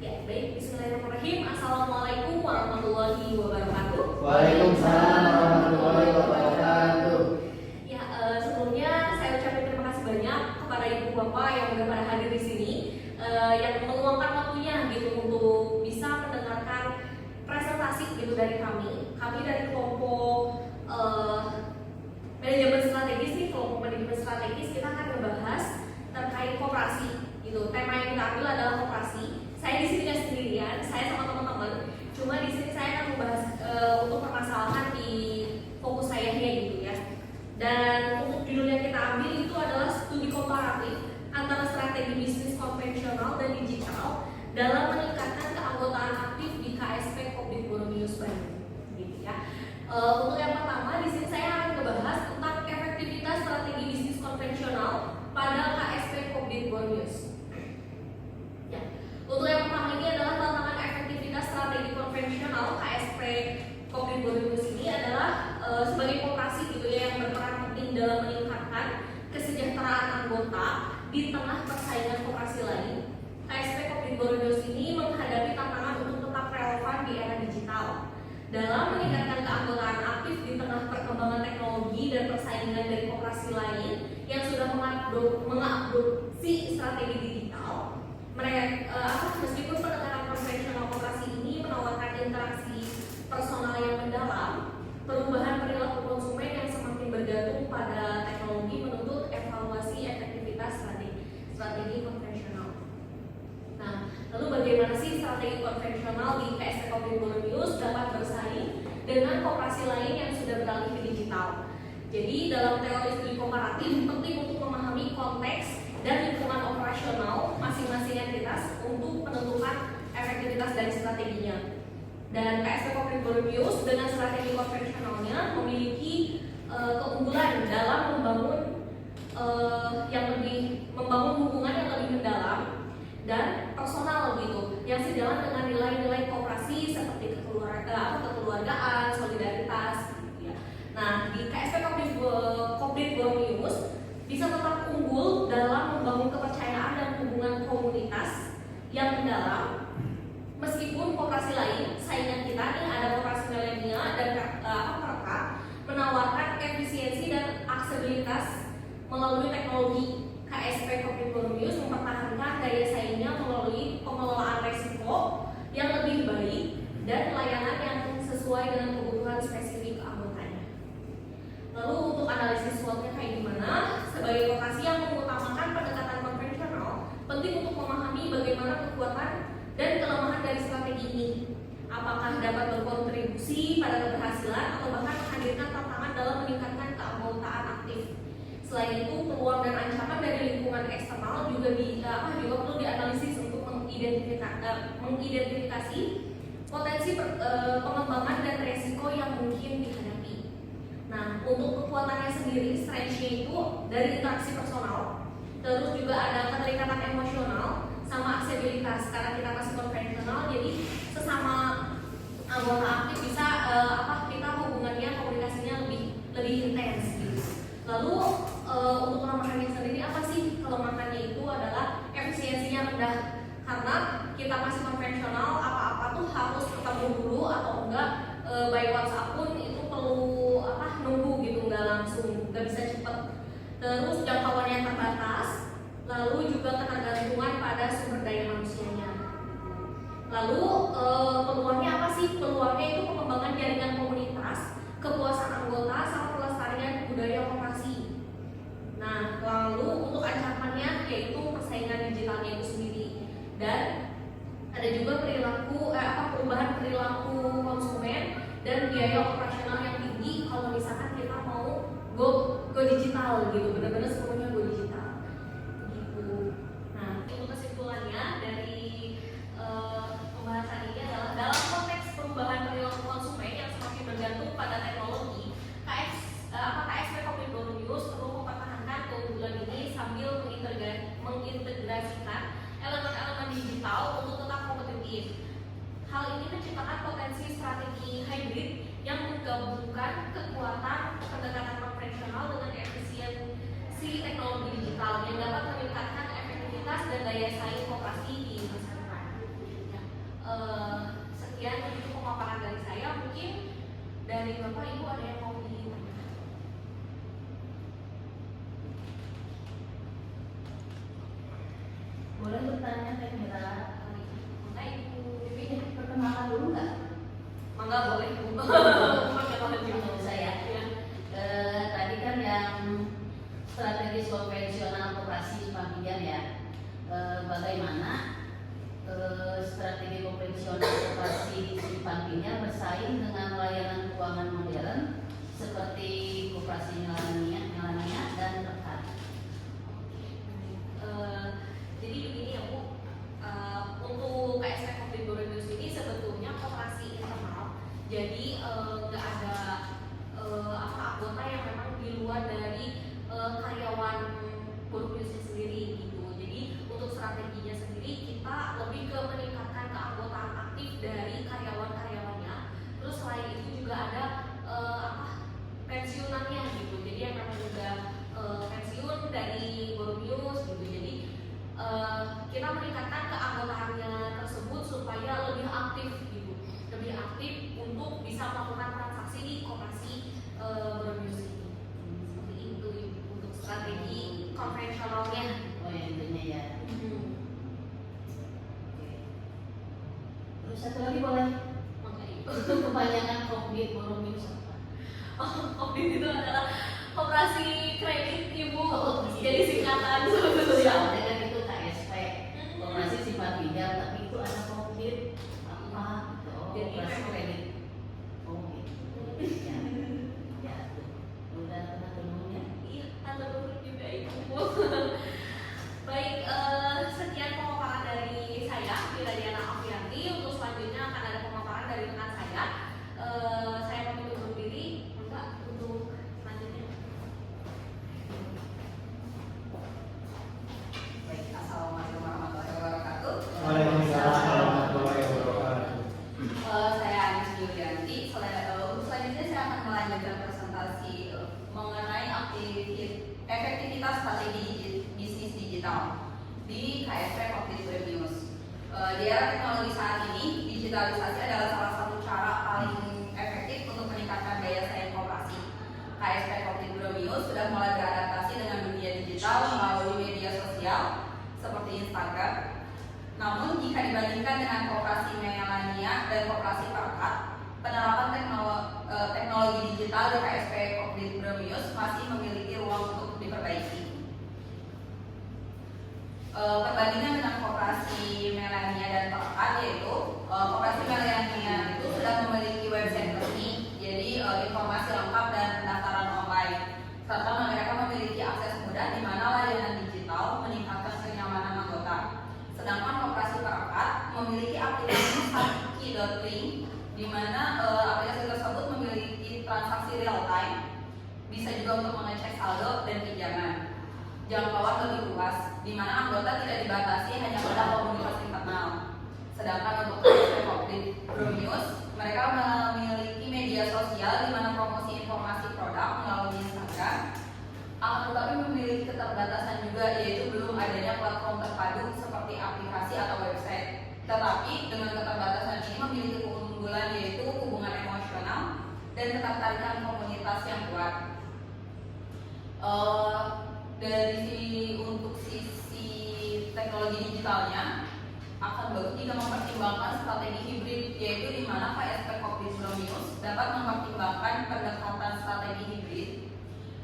Ya, baik. Bismillahirrahmanirrahim. Assalamualaikum warahmatullahi wabarakatuh. Waalaikumsalam warahmatullahi wabarakatuh. Ya, sebelumnya saya ucapkan terima kasih banyak kepada ibu bapak yang sudah pada hadir di sini, yang meluangkan waktunya gitu untuk bisa mendengarkan presentasi gitu dari kami. Kami dari kelompok manajemen strategis nih, kelompok manajemen strategis kita akan membahas terkait koperasi gitu. Tema yang kita ambil adalah koperasi. Saya di sini nggak sendirian, saya sama teman-teman. Cuma di sini saya akan membahas untuk permasalahan di fokus saya gitu ya. Dan untuk judul yang kita ambil itu adalah studi komparatif antara strategi bisnis konvensional dan digital dalam meningkatkan keanggotaan aktif di KSP Kopdit Boromius Bandung, gitu ya. Untuk yang pertama di sini saya akan membahas tentang efektivitas strategi bisnis konvensional pada KSP Kopdit Boromius. Ya. Untuk yang pertama ini adalah tantangan efektivitas strategi konvensional KSP Kopdit Boromius ini adalah sebagai koperasi gitu ya yang berperan penting dalam meningkatkan kesejahteraan anggota di tengah persaingan koperasi lain. KSP Kopdit Boromius ini menghadapi tantangan untuk tetap relevan di era digital dalam meningkatkan keanggotaan aktif di tengah perkembangan teknologi dan persaingan dari koperasi lain yang sudah mengadopsi strategi digital. Mereka meskipun pendekatan konvensional koperasi ini menawarkan interaksi personal yang mendalam, perubahan perilaku konsumen yang semakin bergantung pada teknologi menuntut evaluasi efektivitas strategi konvensional. Nah, lalu bagaimana sih strategi konvensional di KSP Kopdit Boromius dapat bersaing dengan koperasi lain yang sudah beralih ke digital? Jadi dalam teori studi komparatif penting untuk memahami konteks dan lingkungan operasional masing-masing entitas untuk menentukan efektivitas dari strateginya. Dan KSP Kopdit Boromius dengan strategi konvensionalnya memiliki keunggulan dalam membangun hubungan yang lebih mendalam dan personal gitu, yang sejalan dengan nilai-nilai koperasi seperti kekeluargaan, solidaritas gitu ya. Nah, di KSP Kopdit Boromius bisa tetap unggul dalam membangun kepercayaan dan hubungan komunitas yang mendalam meskipun koperasi lain saingan kita nih ada koperasi milenial dan mereka menawarkan efisiensi dan aksesibilitas melalui teknologi. KSP Kopdit Boromius mempertahankan daya saingnya melalui pengelolaan risiko yang lebih baik dan layanan yang sesuai dengan kebutuhan spesifik anggotanya. Lalu untuk analisis SWOT-nya kayak gimana? Sebagai koperasi yang mengutamakan pendekatan konvensional, penting untuk memahami bagaimana kekuatan dan kelemahan dari strategi ini. Apakah dapat berkontribusi pada keberhasilan atau bahkan menghadirkan tantangan dalam meningkatkan keanggotaan aktif. Selain itu, peluang dan ancaman dari lingkungan eksternal juga perlu dianalisis untuk mengidentifikasi potensi pengembangan dan resiko yang mungkin dihadapi. Nah, untuk kekuatannya sendiri, strength-nya itu dari interaksi personal, terus juga ada keterikatan emosional sama aksesibilitas. Karena kita masih konvensional, jadi sesama anggota aktif bisa kita hubungannya, komunikasinya lebih intens gitu. Lalu untuk kelemahannya sendiri apa sih? Kelemahannya itu adalah efisiensinya rendah, karena kita masih konvensional, apa-apa tuh harus ketemu dulu atau enggak by WhatsApp pun itu perlu nunggu gitu, nggak langsung, nggak bisa cepet. Terus jangkauannya terbatas, lalu juga ketergantungan pada sumber daya manusianya. Lalu peluangnya apa sih? Peluangnya itu pengembangan jaringan komunitas, kepuasan anggota, sama pelestarian budaya koperasi. Nah, lalu untuk ancamannya yaitu persaingan digitalnya itu sendiri, dan ada juga perubahan perilaku konsumen dan biaya operasional yang tinggi kalau misalkan kita mau go digital gitu, benar-benar sepenuhnya go digital gitu. Nah, untuk kesimpulannya dari pembahasan ini adalah dalam konteks perubahan perilaku konsumen yang semakin bergantung pada teknologi, KSP Kopdit Boromius perlu mempertahankan keunggulan ini sambil mengintegrasikan elemen-elemen digital untuk tetap kompetitif. Hal ini menciptakan potensi strategi hybrid yang menggabungkan kekuatan pendekatan konvensional dengan efisiensi teknologi digital yang dapat meningkatkan efektivitas dan daya saing koperasi di masa depan. Ya, Enggak boleh. Menurut saya, tadi kan yang strategi konvensional koperasi simpan pinjam ya, bagaimana strategi konvensional koperasi simpan pinjam bersaing dengan layanan keuangan modern seperti koperasi Melania dan Rekat. Jadi begini ya Bu, untuk KSP Komplit Boremius ini sebetulnya koperasi internal, jadi nggak ada anggota yang memang di luar dari karyawan Boremius sendiri gitu. Jadi untuk strateginya sendiri kita lebih ke meningkatkan keanggotaan aktif dari karyawan-karyawannya. Terus selain itu juga ada pensiunannya gitu. Jadi yang memang udah pensiun dari Boremius gitu. Jadi kita meningkatkan keanggotaannya tersebut supaya lebih aktif gitu, lebih aktif untuk bisa melakukan transaksi di koperasi Boremius ini. Seperti itu untuk strategi konvensionalnya. Oh ya, intinya ya. Terus satu lagi boleh? Itu kebanyakan Komplit Boremius apa? Komplit itu adalah koperasi kredit Ibu. Gitu. Jadi singkatan Soalnya sebetulnya. kan itu KSP, koperasi simpan pinjam, tapi itu ada Komplit apa gitu? Oh, Jadi koperasi memang- kredit. Oh gitu. Ya, ya tuh. Udah pernah temunya? Iya, tante Lulus juga Ibu. Baik, sekian pemaparan dari saya, Wiradiana Afianti. Untuk selanjutnya akan ada pemaparan dari rekan saya. Saya pamit undur diri. Enggak, untuk selanjutnya. Baik, assalamualaikum warahmatullahi wabarakatuh. Waalaikumsalam warahmatullahi wabarakatuh. Saya Anis Yulianti. Selanjutnya saya akan melanjutkan presentasi mengenai efektivitas strategi bisnis digital di KSP Komplit Boremius. Di era teknologi saat ini, digitalisasi adalah salah satu cara paling efektif untuk meningkatkan daya saing koperasi. KSP Komplit Boremius sudah mulai beradaptasi dengan dunia digital melalui media sosial seperti Instagram. Namun jika dibandingkan dengan koperasi Melania dan koperasi Perkat, penerapan teknologi digital di KSP Komplit Boremius masih memiliki ruang untuk diperbaiki. Perbandingan dengan koperasi Melania dan Perkat yaitu koperasi Melania itu sudah memiliki website resmi, jadi informasi lengkap dan pendaftaran online, serta mereka memiliki akses mudah di mana layanan digital meningkatkan kenyamanan anggota. Sedangkan koperasi Perkat memiliki aplikasi Saki.link di mana aplikasi tersebut memiliki transaksi real time, bisa juga untuk mengecek saldo dan pinjaman. Jangkauan lebih luas, di mana anggota tidak dibatasi hanya pada komunitas internal. Sedangkan untuk KSP Komplit Boremius, mereka memiliki media sosial di mana promosi informasi produk melalui Instagram. Akan tetapi memiliki keterbatasan juga, yaitu belum adanya platform terpadu seperti aplikasi atau website. Tetapi dengan keterbatasan ini memiliki keunggulan yaitu hubungan emosional dan ketertarikan komunitas yang kuat. Untuk sisi teknologi digitalnya akan bagus jika mempertimbangkan strategi hibrid, yaitu di mana KSP Komplit Boremius dapat mempertimbangkan pendekatan strategi hibrid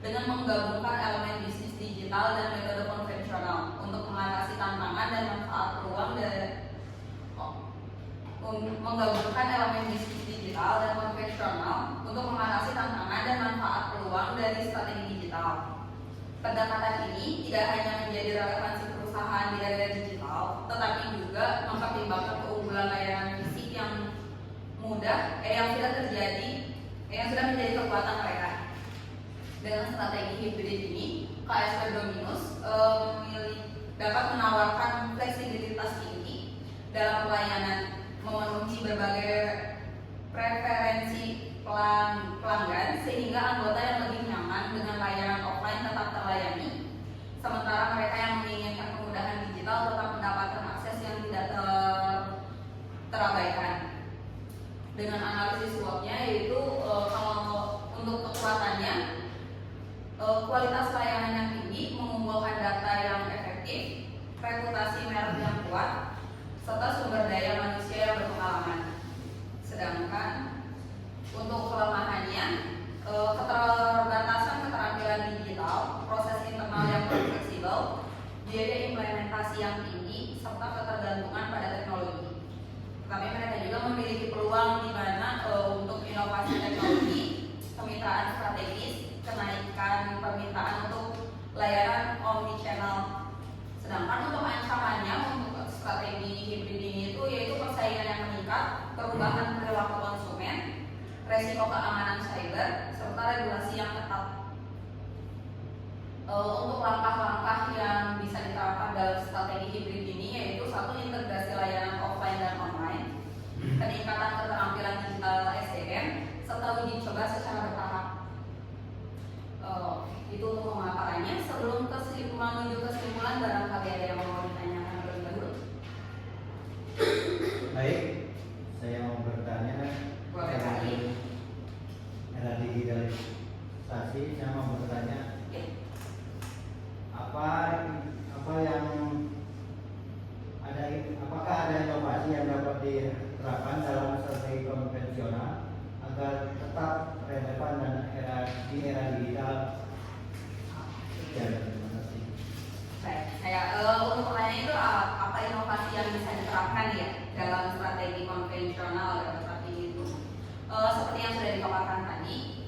dengan menggabungkan elemen bisnis digital dan metode konvensional untuk mengatasi tantangan dan manfaat peluang dari menggabungkan elemen bisnis digital dan konvensional untuk mengatasi tantangan dan manfaat peluang dari strategi digital. Pendekatan ini tidak hanya menjadi relevansi perusahaan di era digital, tetapi juga mempertimbangkan keunggulan layanan fisik yang yang sudah menjadi kekuatan mereka. Dengan strategi hibrid ini, KSP Boremius dapat menawarkan fleksibilitas tinggi dalam pelayanan, memenuhi berbagai preferensi pelanggan sehingga anggota yang lebih nyaman dengan layanan offline tetap terlayani, sementara mereka yang menginginkan kemudahan digital tetap mendapatkan akses yang tidak terabaikan. Dengan analisis SWOT-nya yaitu kalau untuk kekuatannya, kualitas pelayanan yang tinggi, mengumpulkan data yang efektif, reputasi merek yang kuat, serta sumber daya manusia yang berpengalaman. Sedangkan meningkat, perubahan perilaku konsumen, resiko keamanan cyber, serta regulasi yang ketat. Untuk langkah-langkah yang bisa diterapkan dalam strategi hibrid ini yaitu satu, integrasi layanan offline dan online, peningkatan keterampilan digital SDM, serta uji coba secara bertahap. Itu untuk pemaparannya. Sebelum menuju kesimpulan, barangkali ada yang mau ditanyakan terlebih dahulu. Baik, saya mau bertanya. Boleh kali. Era digitalisasi, saya mau bertanya. Ya. Apakah ada inovasi yang dapat diterapkan dalam strategi konvensional agar tetap relevan dan di era digital? Ya, terima kasih. Baik, untuk pertanyaan itu apa inovasi yang bisa diterapkan ya dalam strategi konvensional atau strategi itu? Seperti yang sudah dipaparkan tadi,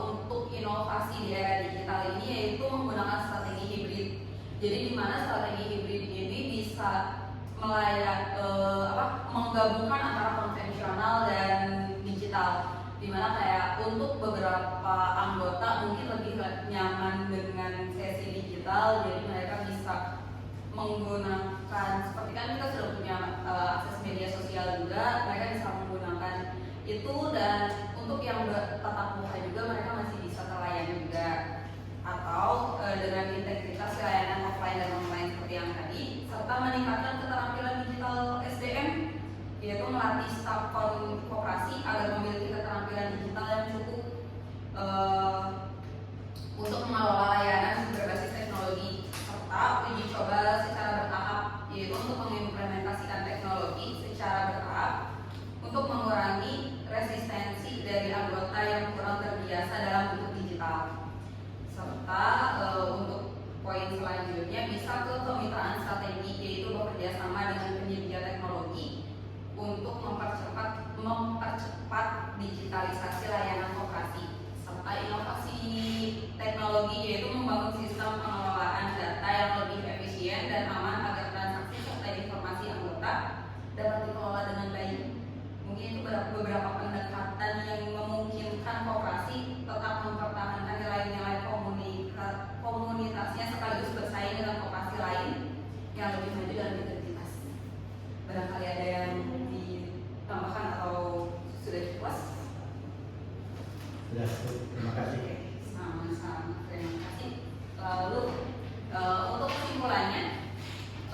untuk inovasi di era digital ini yaitu menggunakan strategi hibrid. Jadi di mana strategi hibrid ini bisa menggabungkan antara konvensional dan digital. Dimana kayak untuk beberapa anggota mungkin lebih nyaman dengan sesi digital, jadi mereka bisa menggunakan, seperti kan kita sudah punya akses media sosial juga, mereka bisa menggunakan itu, dan untuk yang tatap muka juga mereka masih bisa terlayani juga, atau dengan integritas layanan offline dan online seperti yang tadi, serta meningkatkan keterampilan digital SDM, yaitu melatih staf koperasi agar memiliki keterampilan digital yang cukup untuk mengelola layanan berbasis teknologi, serta uji coba secara bertahap, yaitu untuk mengimplementasikan teknologi secara bertahap untuk mengurangi resistensi dari anggota yang kurang terbiasa dalam bentuk digital, serta untuk poin selanjutnya bisa ke kemitraan strategi, yaitu bekerja sama dengan penyedia teknologi untuk mempercepat digitalisasi layanan koperasi, serta inovasi teknologi, yaitu membangun sistem pengelolaan data yang lebih efisien dan aman agar transaksi serta informasi anggota dapat dikelola dengan baik. Mungkin itu beberapa pendekatan yang memungkinkan koperasi tetap mempertahankan nilai-nilai komunitasnya sekaligus bersaing dengan koperasi lain yang lebih maju dan integritas. Barangkali ada yang ditambahkan atau sudah puas? Sudah, terima kasih. Sama-sama, terima kasih. Lalu untuk kesimpulannya,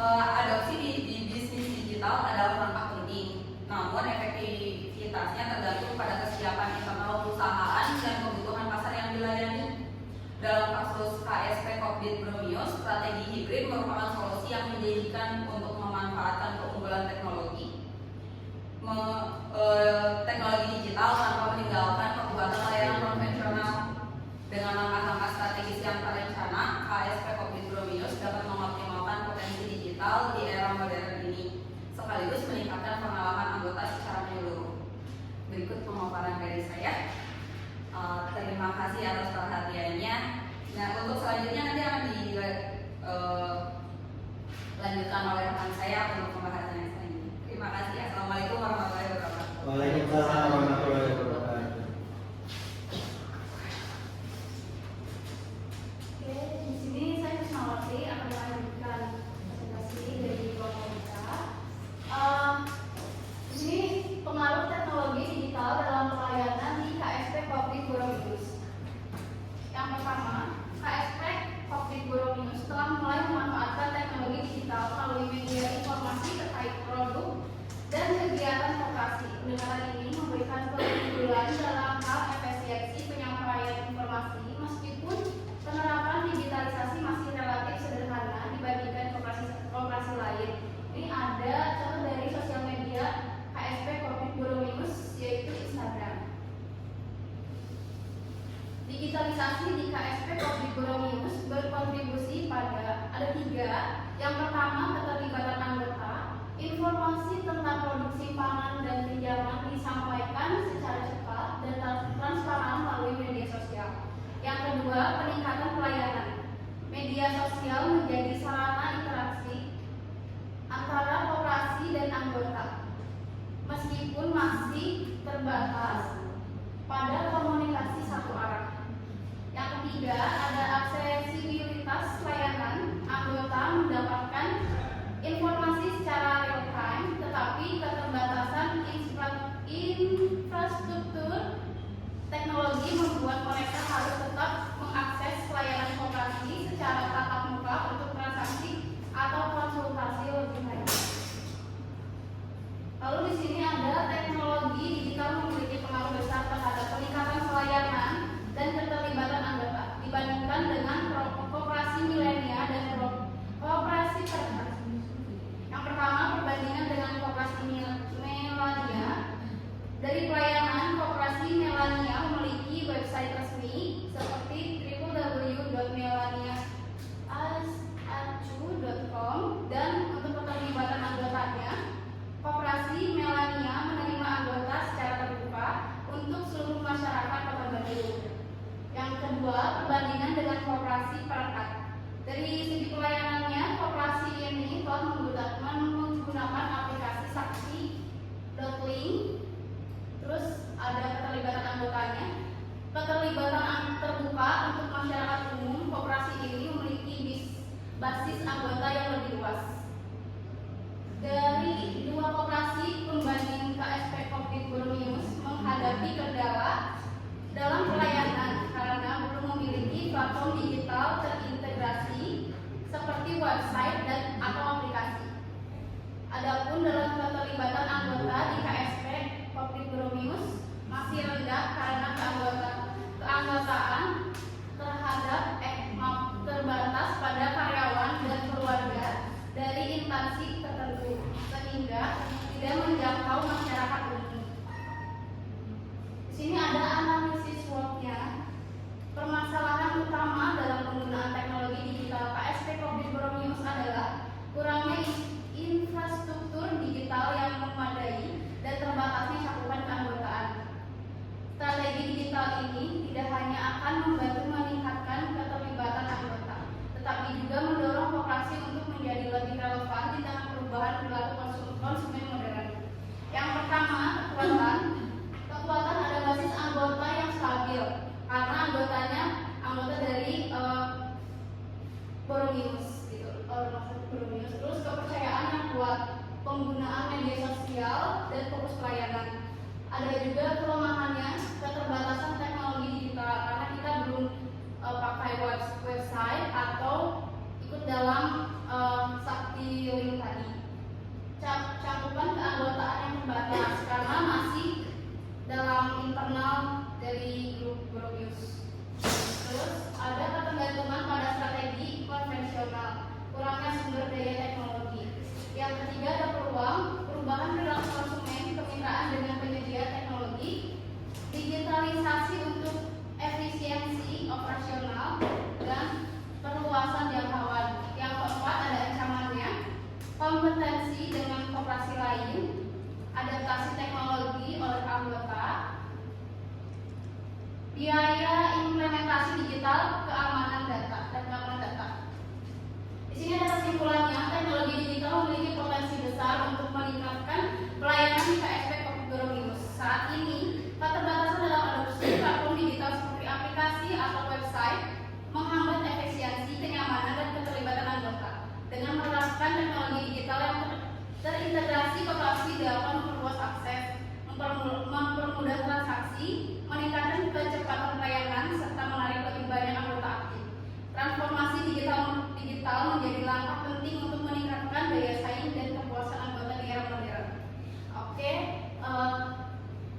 adopsi di bisnis digital adalah langkah penting, namun efektivitasnya tergantung pada kesiapan internal perusahaan dan kebutuhan pasar yang dilayani. Dalam kasus KSP Kopdit Bromius, strategi hibrid merupakan solusi yang menjanjikan untuk memanfaatkan keunggulan teknologi digital tanpa meninggalkan kekuatan layanan konvensional. Dengan langkah-langkah strategis yang terencana, KSP Kopdit Bromius dapat mengoptimalkan potensi digital di era modern ini, sekaligus meningkatkan pengalaman anggota secara menyeluruh. Berikut pemaparan dari saya. Terima kasih atas perhatiannya. Nah, untuk selanjutnya nanti akan dilanjutkan oleh rekan saya untuk pembahasan yang selanjutnya. Terima kasih. Assalamualaikum warahmatullahi wabarakatuh. Waalaikumsalam warahmatullahi wabarakatuh. Oke, di sini saya Krisnawati akan melanjutkan presentasi dari kelompok kita. Di sini pengaruh teknologi digital dalam pelayanan di KSP Kopdit Bromius. Yang pertama, KSP Kopdit Bromius telah mulai memanfaatkan teknologi digital melalui media informasi terkait produk dan kegiatan koperasi. Pendekatan ini memberikan keunggulan dalam hal efisiensi penyampaian informasi, meskipun penerapan digitalisasi masih relatif sederhana dibandingkan koperasi lain. Ini ada contoh dari sosial media KSP Kopdit Bromius, yaitu Instagram. Digitalisasi di KSP Kopdit Bromius berkontribusi pada ada 3. Yang pertama, keterlibatan anggota. Informasi tentang produksi pangan dan pinjaman disampaikan terbatas pada komunikasi satu arah. Yang ketiga, ada aksesibilitas layanan. Anggota mendapatkan informasi secara real time, tetapi keterbatasan infrastruktur teknologi membuat mereka harus tetap mengakses layanan koperasi secara tatap muka untuk transaksi atau konsultasi lebih lanjut. Lalu di sini ada teknologi digital memiliki pengaruh besar terhadap peningkatan pelayanan dan keterlibatan anggota dibandingkan dengan koperasi milenial dan koperasi perekat. Yang pertama, perbandingan dengan koperasi milenial. Dari pelayanan, koperasi milenial memiliki website resmi seperti www.milenialacu.com dan untuk keterlibatan anggotanya, koperasi milenial menerima anggota secara terbuka untuk seluruh masyarakat Kota Bandung. Yang kedua, perbandingan dengan koperasi perekat. Dari segi pelayanannya, koperasi ini telah menggunakan aplikasi saksi.link. Terus ada keterlibatan anggotanya. Keterlibatan terbuka untuk masyarakat umum, koperasi ini memiliki basis anggota yang lebih luas. Dari dua koperasi pembanding KSP Covid Boromius menghadapi kendala dalam pelayanan karena belum memiliki platform digital terintegrasi seperti website dan atau aplikasi. Adapun dalam keterlibatan anggota di KSP Covid Boromius masih rendah karena keanggotaan terbatas pada karyawan dan keluarga dari instansi tertentu sehingga tidak menjangkau masyarakat umum. Di sini ada analisis SWOT-nya. Permasalahan utama dalam penggunaan teknologi digital KSP Covid Boromius adalah kurangnya infrastruktur digital yang memadai dan terbatasnya cakupan keanggotaan. Strategi digital ini tidak hanya akan membantu meningkatkan keterlibatan anggota, tetapi juga mendorong koperasi untuk menjadi lebih relevan di tengah perubahan perilaku konsumen modern. Yang pertama, kekuatan ada basis anggota yang stabil karena anggota dari Boromius gitu, Boromius. Terus kepercayaan yang kuat, penggunaan media sosial dan fokus pelayanan. Ada juga kelemahannya, keterbatasan teknologi digital karena kita belum pakai website atau ikut dalam Sakti Link tadi. Cakupan keanggotaan yang terbatas karena masih dalam internal dari grup Boromius. Terus ada ketergantungan pada strategi konvensional, kurangnya sumber daya teknologi. Yang ketiga ada perubahan perilaku konsumen, kemitraan dengan penyedia teknologi, digitalisasi untuk efisiensi operasional dan perluasan jangkauan. Yang keempat ada ancamannya, kompetensi dengan koperasi lain, adaptasi teknologi oleh anggota, biaya implementasi digital, keamanan data dan keamanan data. Di sini ada kesimpulannya, teknologi digital memiliki potensi besar untuk meningkatkan pelayanan di KSP Covid Boromius. Saat ini, keterbatasan dalam adopsi platform digital seperti aplikasi atau website menghambat efisiensi, kenyamanan dan keterlibatan anggota. Dengan menerapkan teknologi digital yang terintegrasi, koperasi dapat memperluas akses, mempermudah transaksi, meningkatkan kecepatan pelayanan serta menarik lebih banyak anggota aktif. Transformasi digital menjadi langkah penting untuk meningkatkan daya saing dan kepuasan anggota di era modern. Oke,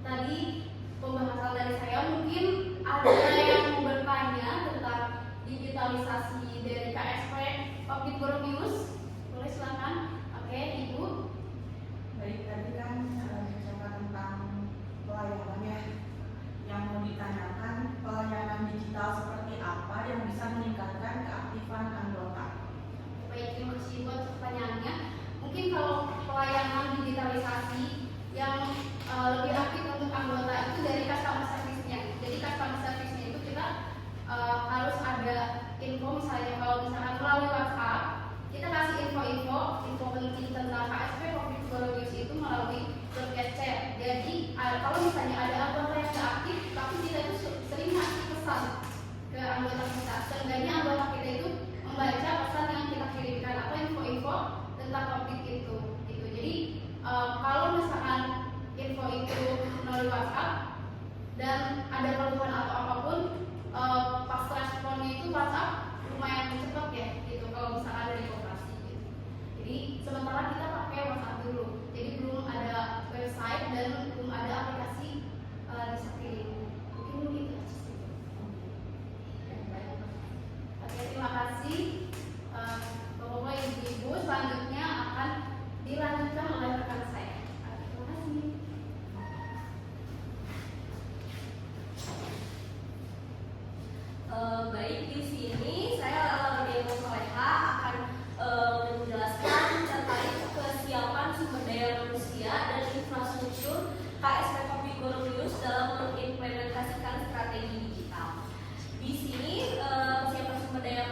tadi pembahasan dari saya. Mungkin ada yang mau bertanya tentang digitalisasi dari KSP Covid Boromius. Boleh silakan. Oke, Ibu. Baik, tadi kan bicara tentang pelayanannya. Yang mau ditanyakan, pelayanan digital seperti apa yang bisa meningkatkan keaktifan anggota? Baik, terima kasih buat pertanyaannya. Mungkin kalau pelayanan digitalisasi yang lebih aktif untuk anggota itu dari customer service-nya. Jadi customer service-nya itu kita harus ada info, misalnya kalau misalkan melalui WhatsApp, kita kasih info penting tentang KSP Covid Boromius itu melalui grup chat. Jadi kalau misalnya ada anggota yang nggak aktif, tapi kita itu sering ngasih pesan ke anggota kita. Seenggaknya anggota kita itu membaca pesan yang kita kirimkan atau info-info tentang topik itu. Gitu. Jadi kalau misalkan info itu melalui WhatsApp dan ada keluhan atau apapun, pas responnya itu WhatsApp lumayan cepat ya, gitu. Kalau misalkan dari koperasi. Gitu. Jadi sementara kita pakai WhatsApp dulu. Jadi belum ada website dan belum ada aplikasi di Sakti. Mungkin gitu aja sih. Oke, terima kasih. Bapak-bapak, ibu-ibu, selanjutnya akan dilanjutkan oleh rekan saya. Terima kasih. Baik, di sini saya Laura Soleha akan menjelaskan terkait kesiapan sumber daya manusia dan infrastruktur KSP Kopi Goromius dalam mengimplementasikan strategi digital. Di sini kesiapan sumber daya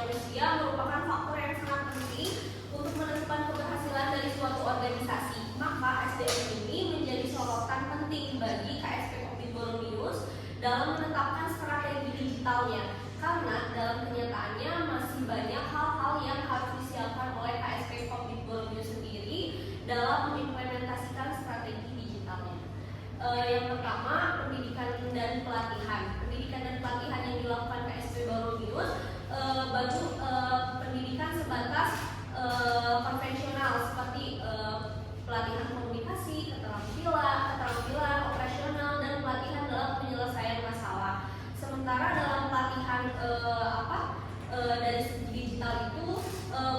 manusia merupakan faktor yang sangat penting untuk menentukan keberhasilan dari suatu organisasi. Maka SDM ini menjadi sorotan penting bagi KSP Kopi Goromius dalam menetapkan strategi digitalnya, karena dalam kenyataannya masih banyak hal-hal yang harus disiapkan oleh KSP Kopi Goromius sendiri dalam mengimplementasikan strategi digitalnya. Yang pertama, pendidikan dan pelatihan. Pendidikan dan pelatihan yang dilakukan KSP Goromius baru pendidikan sebatas konvensional seperti pelatihan komunikasi, keterampilan operasional, dan pelatihan dalam penyelesaian masalah. Sementara dalam pelatihan dari segi digital itu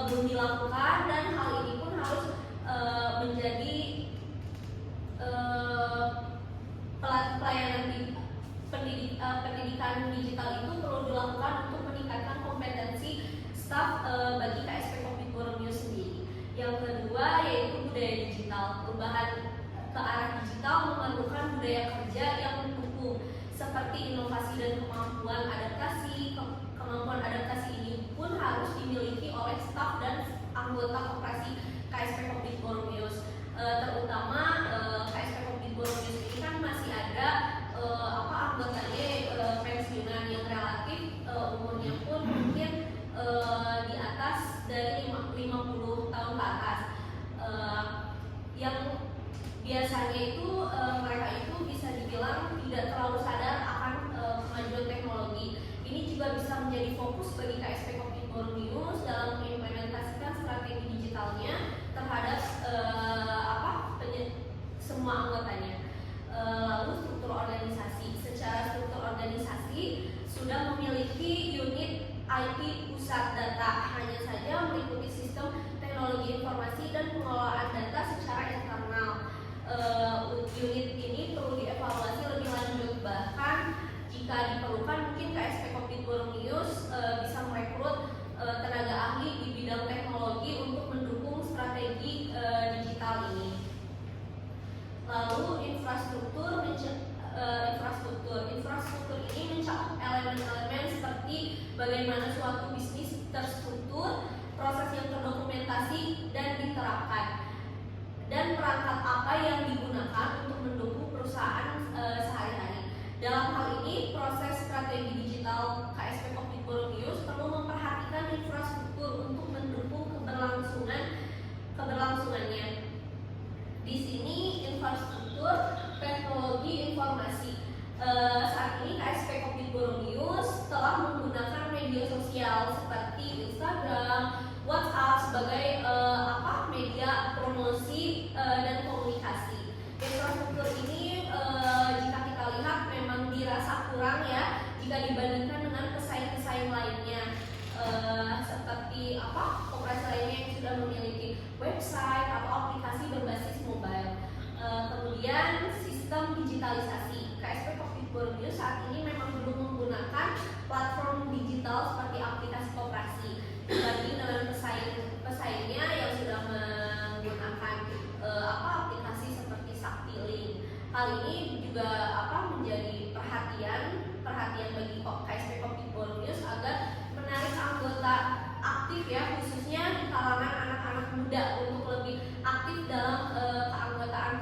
belum dilakukan, dan hal ini pun harus menjadi pelayanan pendidikan digital itu perlu dilakukan untuk meningkatkan kompetensi staf bagi KSP Kopi Goromius sendiri. Yang kedua yaitu budaya digital. Perubahan ke arah digital memerlukan budaya kerja yang mendukung seperti inovasi dan kemampuan adaptasi. Kemampuan adaptasi ini pun harus dimiliki oleh staf dan anggota koperasi KSP Kopi Goromius. Terutama KSP Kopi Goromius ini kan masih ada anggotanya pensiunan yang relatif umurnya pun mungkin di atas dari 50 tahun ke atas, yang biasanya itu mereka itu bisa dibilang tidak terlalu sadar akan kemajuan teknologi. Ini juga bisa menjadi fokus bagi KSP Kopi Goromius dalam mengimplementasikan strategi digitalnya terhadap semua anggotanya. Lalu struktur organisasi. Secara struktur organisasi sudah memiliki unit IT pusat data, hanya saja mengikuti sistem teknologi informasi dan pengelolaan data secara internal. Unit ini perlu dievaluasi lebih lanjut, bahkan jika diperlukan mungkin KSP Kopi Goromius bisa merekrut tenaga ahli di bidang teknologi untuk mendukung strategi digital ini. Lalu infrastruktur ini mencakup elemen-elemen seperti bagaimana suatu bisnis terstruktur, proses yang terdokumentasi dan diterapkan, dan perangkat apa yang digunakan untuk mendukung perusahaan sehari-hari. Dalam hal ini, proses strategi digital KSP Kopi Goromius perlu memperhatikan infrastruktur untuk mendukung keberlangsungannya. Di sini infrastruktur teknologi informasi. Saat ini KSP Kopi Goromius telah menggunakan media sosial seperti Instagram, WhatsApp sebagai media promosi dan komunikasi. Infrastruktur ini jika kita lihat memang dirasa kurang ya jika dibandingkan dengan pesaing-pesaing lainnya, seperti koperasi lainnya yang sudah memiliki website atau aplikasi berbasis mobile. Kemudian sistem digitalisasi. KSP Kopi Goromius saat ini memang belum menggunakan platform digital seperti aplikasi koperasi dibanding dengan pesaingnya yang sudah menggunakan aplikasi seperti Sakti-Link. Hal ini juga menjadi perhatian bagi KSP Kopi Goromius agar menarik anggota aktif ya, khususnya di kalangan anak-anak muda untuk lebih aktif dalam keanggotaan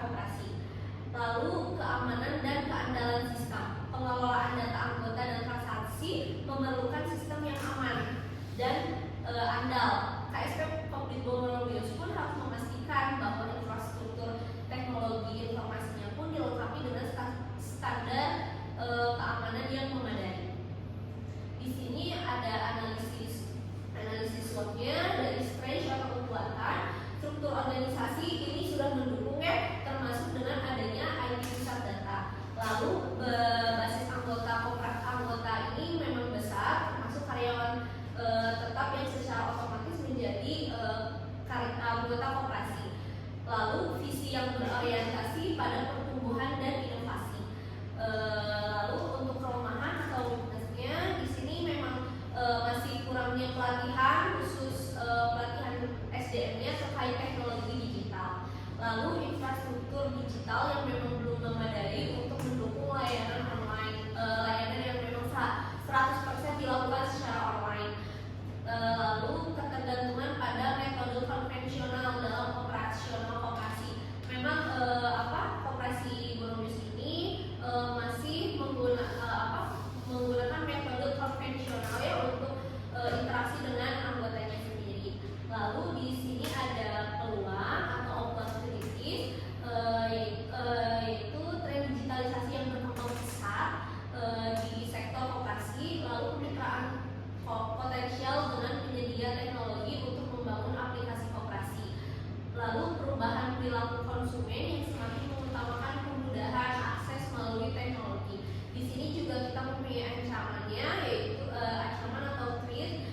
perilaku konsumen yang semakin mengutamakan kemudahan akses melalui teknologi. Di sini juga kita mempunyai ancamannya, yaitu ancaman atau threat,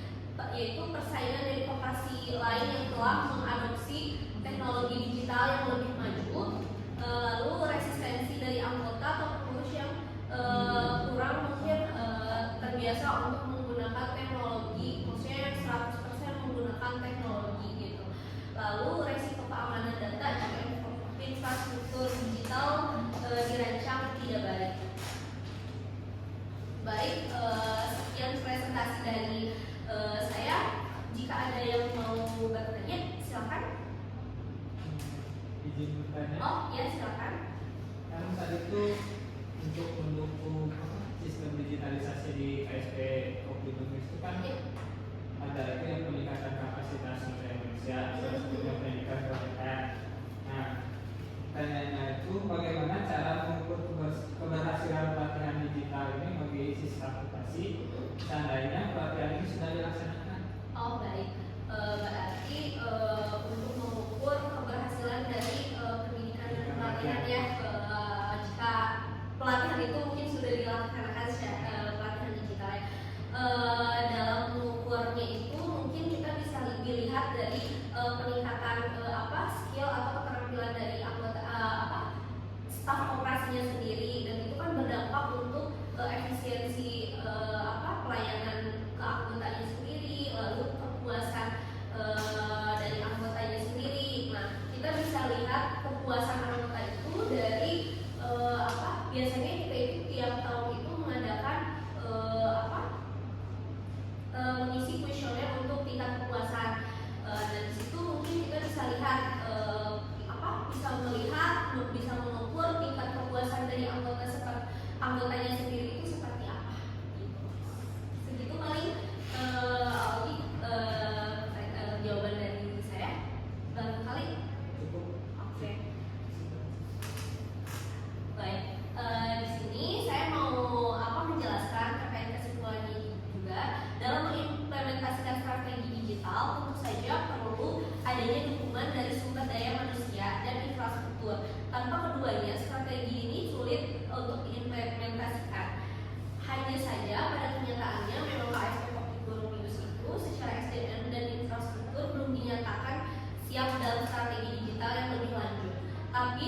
yaitu persaingan dari koperasi lain yang telah mengadopsi teknologi digital yang lebih maju, lalu resistensi dari anggota atau pengurus yang kurang mungkin terbiasa untuk menggunakan teknologi, maksudnya yang 100% menggunakan teknologi gitu. Lalu resiko keamanan data jika infrastruktur digital dirancang tidak baik. Baik, sekian presentasi dari saya. Jika ada yang mau bertanya, silakan. Izin bertanya. Oh, ya silakan. Kan saat itu untuk mendukung sistem digitalisasi di KSP Kopi Indonesia itu kan ada itu yang peningkatan kapasitas sumber Indonesia, salah satunya pendidikan pelatihan. Nah, pertanyaannya itu bagaimana cara mengukur keberhasilan pelatihan digital ini bagi siswa akreditasi seandainya pelatihan ini sudah dilaksanakan? Oh baik, berarti untuk mengukur keberhasilan dari pendidikan dan pelatihan ya, jika pelatihan itu mungkin sudah dilaksanakan pelatihan digital ya. Dalam mengukurnya itu mungkin kita bisa dilihat dari peningkatan skill atau keterampilan dari anggota staf operasinya sendiri, dan itu kan berdampak untuk efisiensi pelayanan ke anggotanya sendiri, lalu kepuasan dari anggotanya sendiri. Nah, kita bisa lihat kepuasan anggota itu dari biasanya kita itu tiap tahun itu mengadakan mengisi kuesioner untuk tingkat kepuasan. Dan di situ mungkin kita bisa lihat bisa mengukur tingkat kepuasan dari anggotanya sendiri itu seperti apa gitu. Segitu paling jawaban dari saya. Barangkali Cukup. oke. Baik, di sini saya mau menjelaskan terkait kesimpulan ini juga. Dalam mengimplementasikan strategi digital, tentu saja perlu adanya dukungan dari sumber daya manusia dan infrastruktur. Tanpa keduanya, strategi ini sulit untuk diimplementasikan. Hanya saja pada kenyataannya memang KSP Kopi News itu secara SDM dan infrastruktur belum dinyatakan siap dalam strategi digital yang lebih lanjut. Tapi